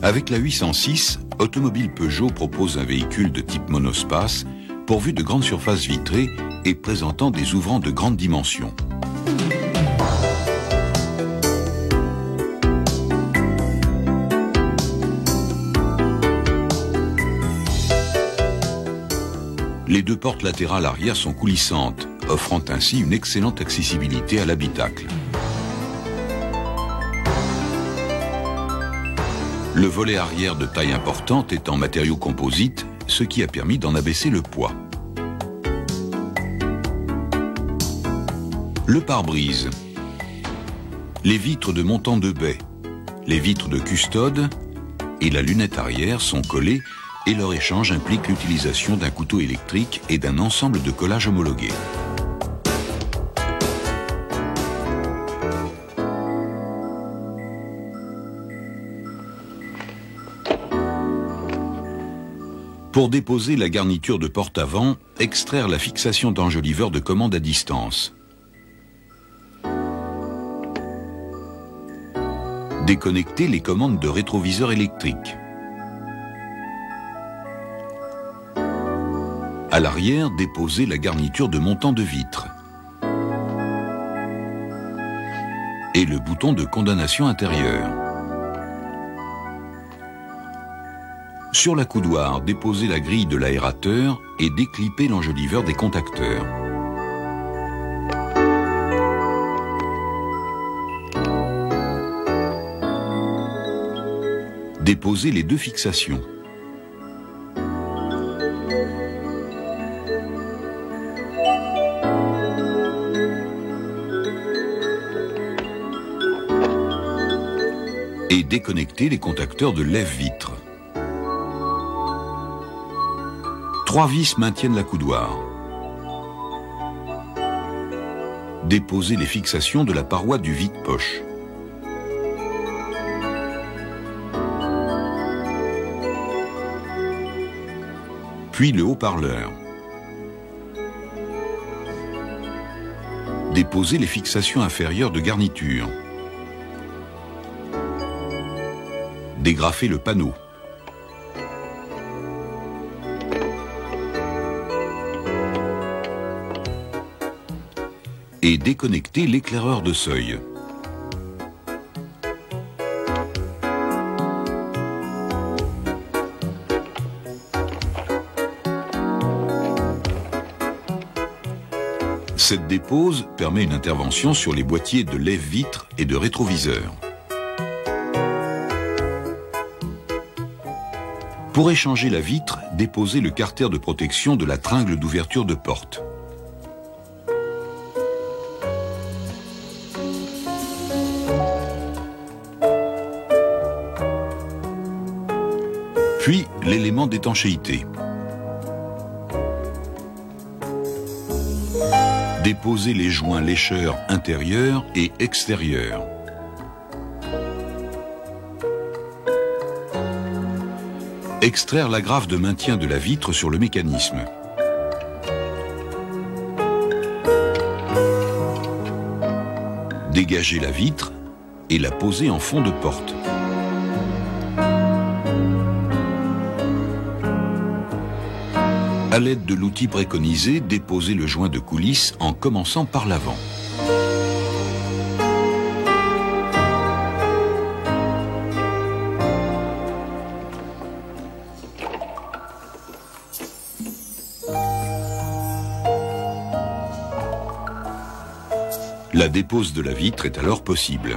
Avec la 806, Automobile Peugeot propose un véhicule de type monospace, pourvu de grandes surfaces vitrées et présentant des ouvrants de grande dimension. Les deux portes latérales arrière sont coulissantes, offrant ainsi une excellente accessibilité à l'habitacle. Le volet arrière de taille importante est en matériaux composites, ce qui a permis d'en abaisser le poids. Le pare-brise. Les vitres de montant de baie, les vitres de custode et la lunette arrière sont collées et leur échange implique l'utilisation d'un couteau électrique et d'un ensemble de collages homologués. Pour déposer la garniture de porte avant, extraire la fixation d'enjoliveur de commande à distance. Déconnecter les commandes de rétroviseur électrique. À l'arrière, déposer la garniture de montant de vitre. Et le bouton de condamnation intérieure. Sur la coudoir, déposer la grille de l'aérateur et déclipper l'enjoliveur des contacteurs. Déposer les deux fixations. Et déconnecter les contacteurs de lève-vitre. 3 vis maintiennent la coudoir. Déposer les fixations de la paroi du vide-poche. Puis le haut-parleur. Déposer les fixations inférieures de garniture. Dégrafer le panneau. Et déconnecter l'éclaireur de seuil. Cette dépose permet une intervention sur les boîtiers de lève-vitre et de rétroviseur. Pour échanger la vitre, déposez le carter de protection de la tringle d'ouverture de porte. Puis l'élément d'étanchéité. Déposez les joints lécheurs intérieurs et extérieurs. Extraire l'agrafe de maintien de la vitre sur le mécanisme. Dégager la vitre et la poser en fond de porte. À l'aide de l'outil préconisé, déposez le joint de coulisse en commençant par l'avant. La dépose de la vitre est alors possible.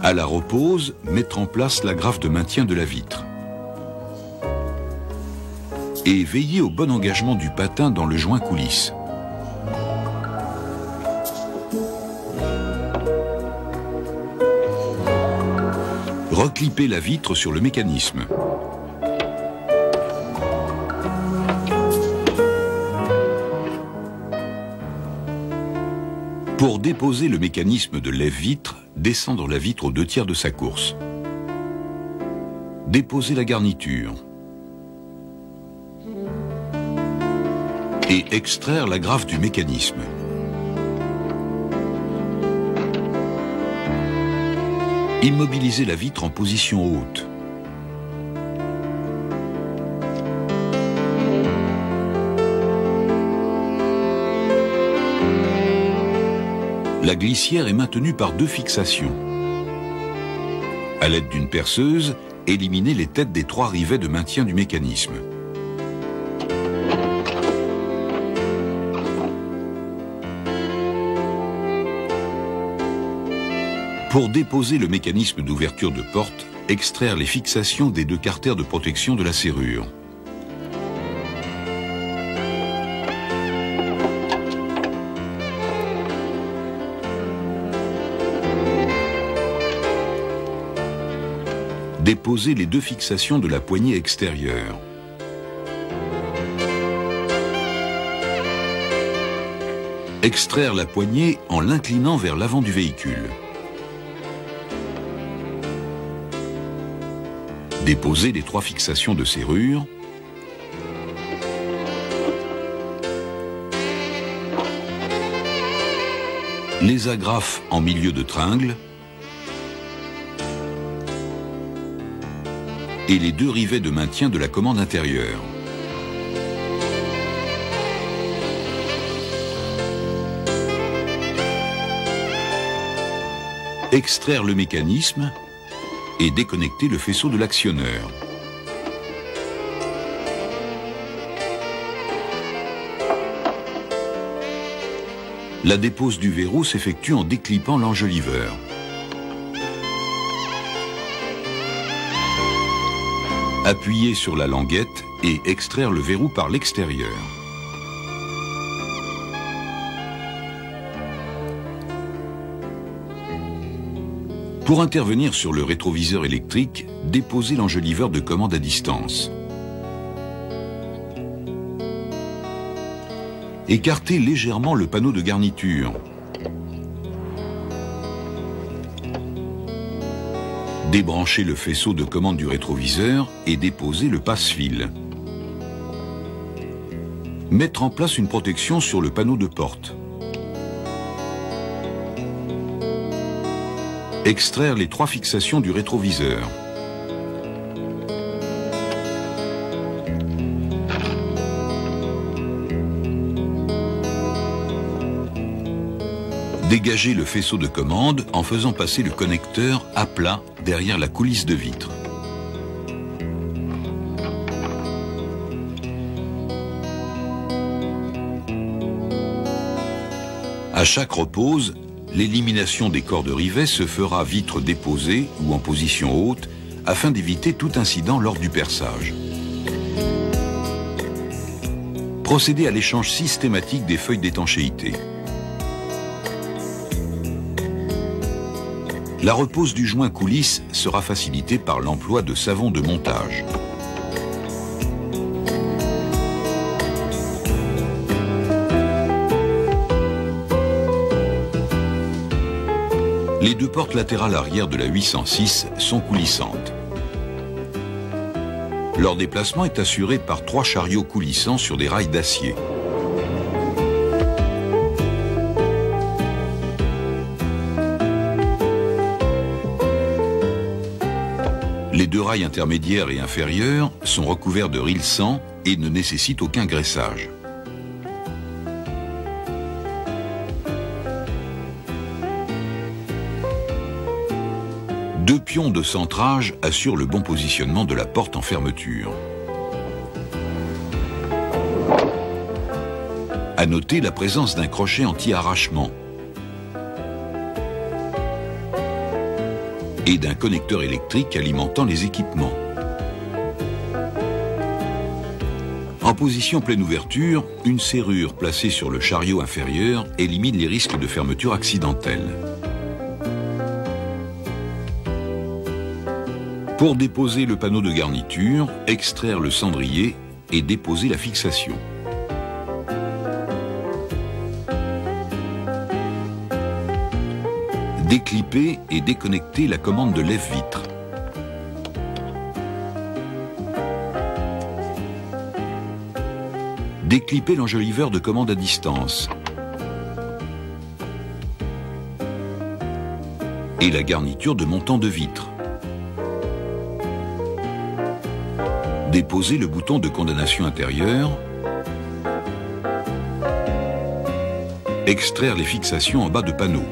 À la repose, mettre en place l'agrafe de maintien de la vitre. Et veiller au bon engagement du patin dans le joint coulisse. Reclipper la vitre sur le mécanisme. Pour déposer le mécanisme de lève-vitre, descendre la vitre aux 2/3 de sa course. Déposer la garniture. Et extraire l'agrafe du mécanisme. Immobiliser la vitre en position haute. La glissière est maintenue par deux fixations. À l'aide d'une perceuse, éliminer les têtes des trois rivets de maintien du mécanisme. Pour déposer le mécanisme d'ouverture de porte, extraire les fixations des deux carters de protection de la serrure. Déposer les deux fixations de la poignée extérieure. Extraire la poignée en l'inclinant vers l'avant du véhicule. Déposer les trois fixations de serrure. Les agrafes en milieu de tringle. Et les deux rivets de maintien de la commande intérieure. Extraire le mécanisme et déconnecter le faisceau de l'actionneur. La dépose du verrou s'effectue en déclippant l'enjoliveur. Appuyer sur la languette et extraire le verrou par l'extérieur. Pour intervenir sur le rétroviseur électrique, déposez l'enjoliveur de commande à distance. Écartez légèrement le panneau de garniture. Débranchez le faisceau de commande du rétroviseur et déposez le passe-fil. Mettre en place une protection sur le panneau de porte. Extraire les trois fixations du rétroviseur. Dégagez le faisceau de commande en faisant passer le connecteur à plat derrière la coulisse de vitre. À chaque repose, l'élimination des corps de rivet se fera vitre déposée ou en position haute afin d'éviter tout incident lors du perçage. Procédez à l'échange systématique des feuilles d'étanchéité. La repose du joint coulisse sera facilitée par l'emploi de savon de montage. Les deux portes latérales arrière de la 806 sont coulissantes. Leur déplacement est assuré par trois chariots coulissants sur des rails d'acier. Les deux rails intermédiaires et inférieurs sont recouverts de rilsan et ne nécessitent aucun graissage. Deux pions de centrage assurent le bon positionnement de la porte en fermeture. À noter la présence d'un crochet anti-arrachement et d'un connecteur électrique alimentant les équipements. En position pleine ouverture, une serrure placée sur le chariot inférieur élimine les risques de fermeture accidentelle. Pour déposer le panneau de garniture, extraire le cendrier et déposer la fixation. Déclipper et déconnecter la commande de lève-vitre. Déclipper l'enjoliveur de commande à distance. et la garniture de montant de vitre. Déposer le bouton de condamnation intérieure. Extraire les fixations en bas de panneau.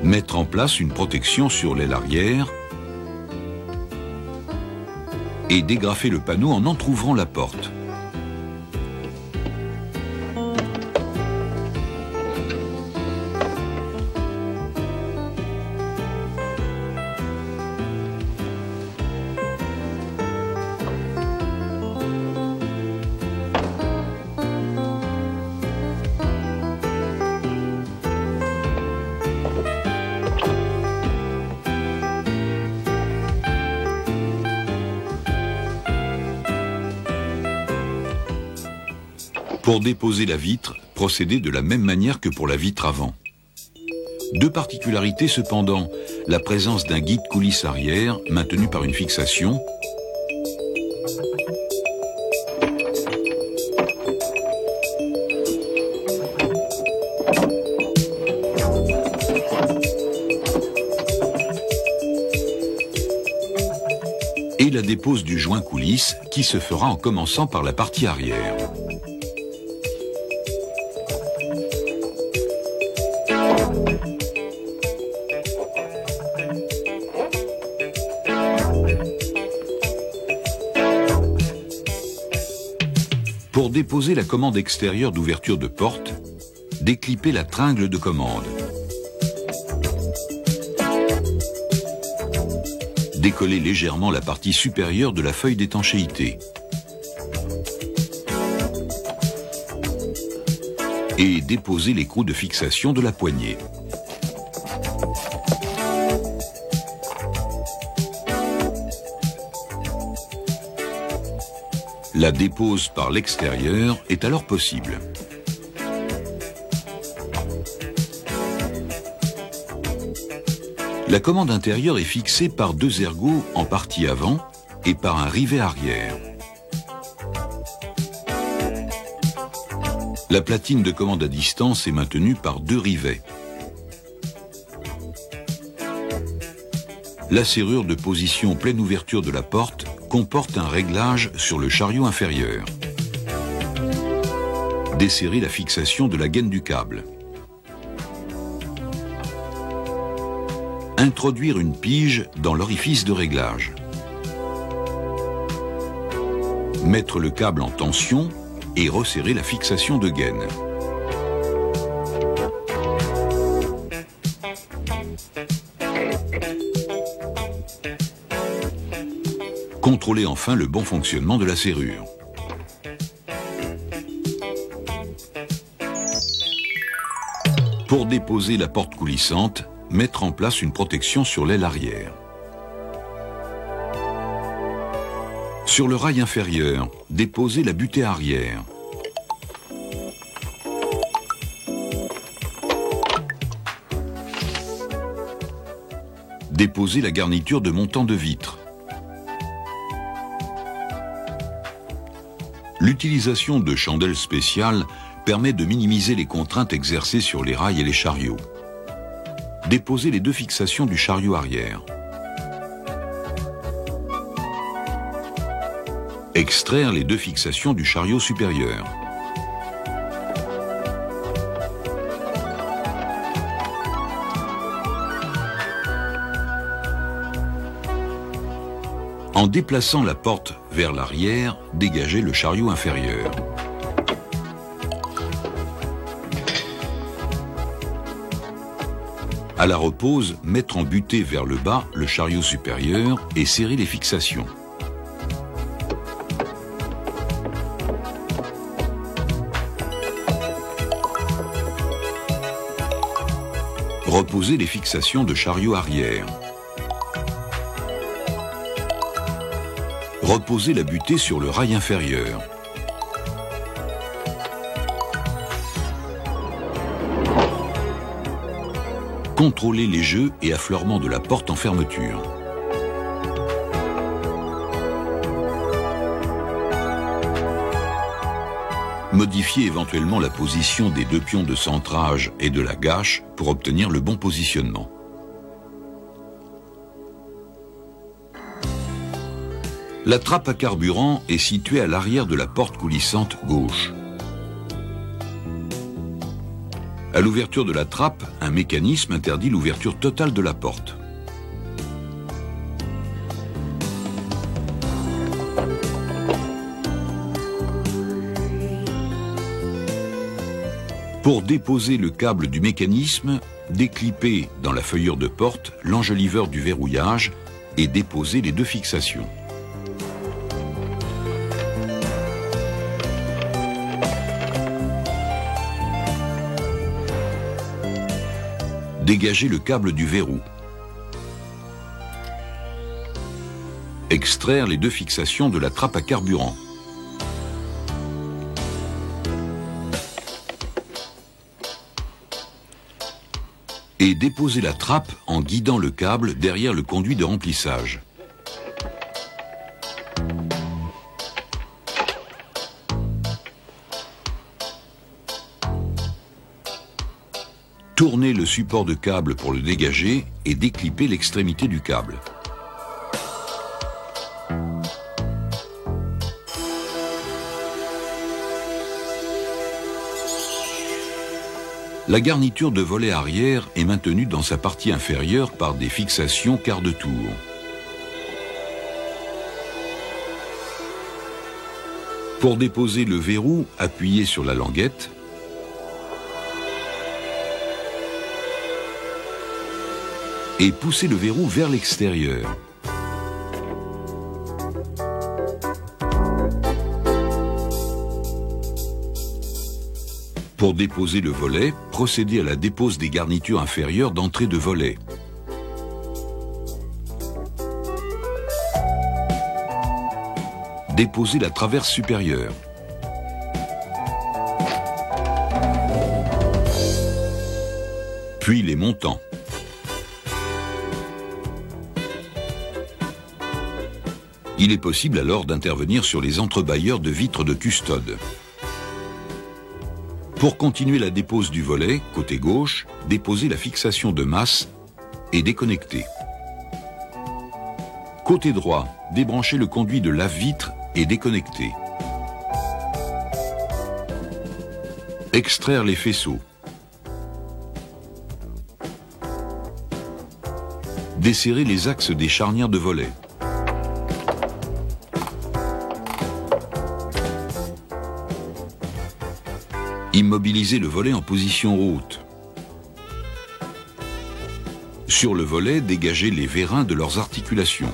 Mettre en place une protection sur l'aile arrière et dégrafer le panneau en entrouvrant la porte. Pour déposer la vitre, procédez de la même manière que pour la vitre avant. Deux particularités cependant, la présence d'un guide coulisse arrière maintenu par une fixation et la dépose du joint coulisse qui se fera en commençant par la partie arrière. Pour déposer la commande extérieure d'ouverture de porte, déclipez la tringle de commande. Décollez légèrement la partie supérieure de la feuille d'étanchéité. Et déposez l'écrou de fixation de la poignée. La dépose par l'extérieur est alors possible. La commande intérieure est fixée par deux ergots en partie avant et par un rivet arrière. La platine de commande à distance est maintenue par deux rivets. La serrure de position pleine ouverture de la porte comporte un réglage sur le chariot inférieur. Desserrez la fixation de la gaine du câble. Introduire une pige dans l'orifice de réglage. Mettre le câble en tension et resserrer la fixation de gaine. Contrôlez enfin le bon fonctionnement de la serrure. Pour déposer la porte coulissante, mettre en place une protection sur l'aile arrière. Sur le rail inférieur, déposez la butée arrière. Déposez la garniture de montant de vitre. L'utilisation de chandelles spéciales permet de minimiser les contraintes exercées sur les rails et les chariots. Déposez les deux fixations du chariot arrière. Extraire les deux fixations du chariot supérieur. En déplaçant la porte vers l'arrière, dégagez le chariot inférieur. À la repose, mettre en butée vers le bas le chariot supérieur et serrer les fixations. Reposez les fixations de chariot arrière. Reposez la butée sur le rail inférieur. Contrôlez les jeux et affleurements de la porte en fermeture. Modifiez éventuellement la position des deux pions de centrage et de la gâche pour obtenir le bon positionnement. La trappe à carburant est située à l'arrière de la porte coulissante gauche. À l'ouverture de la trappe, un mécanisme interdit l'ouverture totale de la porte. Pour déposer le câble du mécanisme, déclippez dans la feuillure de porte l'enjoliveur du verrouillage et déposez les deux fixations. Dégagez le câble du verrou. Extraire les deux fixations de la trappe à carburant. Et déposer la trappe en guidant le câble derrière le conduit de remplissage. Tournez le support de câble pour le dégager et déclippez l'extrémité du câble. La garniture de volet arrière est maintenue dans sa partie inférieure par des fixations quart de tour. Pour déposer le verrou, appuyez sur la languette et poussez le verrou vers l'extérieur. Pour déposer le volet, procédez à la dépose des garnitures inférieures d'entrée de volet. Déposez la traverse supérieure. Puis les montants. Il est possible alors d'intervenir sur les entrebâilleurs de vitres de custode. Pour continuer la dépose du volet, côté gauche, déposez la fixation de masse et déconnectez. Côté droit, débranchez le conduit de lave-vitre et déconnectez. Extraire les faisceaux. Desserrer les axes des charnières de volet. Immobilisez le volet en position haute. Sur le volet, dégagez les vérins de leurs articulations.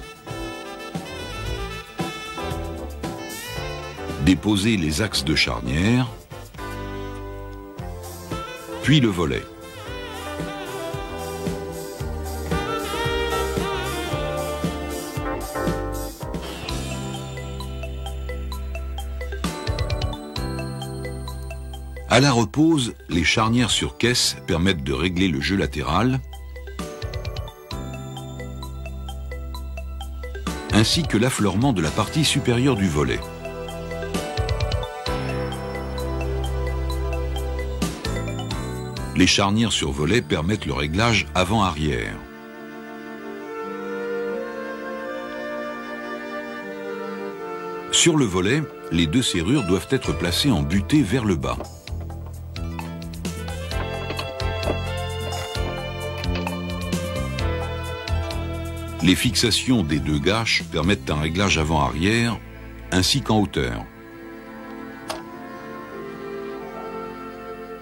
Déposez les axes de charnière, puis le volet. À la repose, les charnières sur caisse permettent de régler le jeu latéral ainsi que l'affleurement de la partie supérieure du volet. Les charnières sur volet permettent le réglage avant-arrière. Sur le volet, les deux serrures doivent être placées en butée vers le bas. Les fixations des deux gâches permettent un réglage avant-arrière ainsi qu'en hauteur.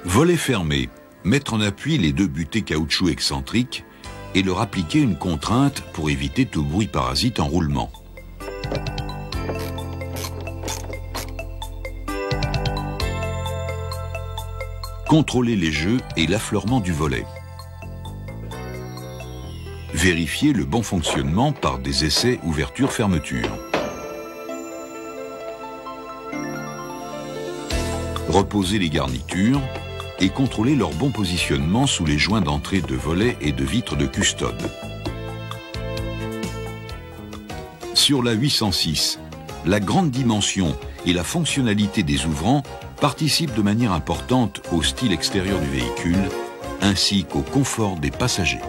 Volet fermé, mettre en appui les deux butées caoutchouc excentriques et leur appliquer une contrainte pour éviter tout bruit parasite en roulement. Contrôlez les jeux et l'affleurement du volet. Vérifiez le bon fonctionnement par des essais ouverture-fermeture. Reposez les garnitures et contrôlez leur bon positionnement sous les joints d'entrée de volet et de vitres de custode. Sur la 806, la grande dimension et la fonctionnalité des ouvrants participent de manière importante au style extérieur du véhicule, ainsi qu'au confort des passagers.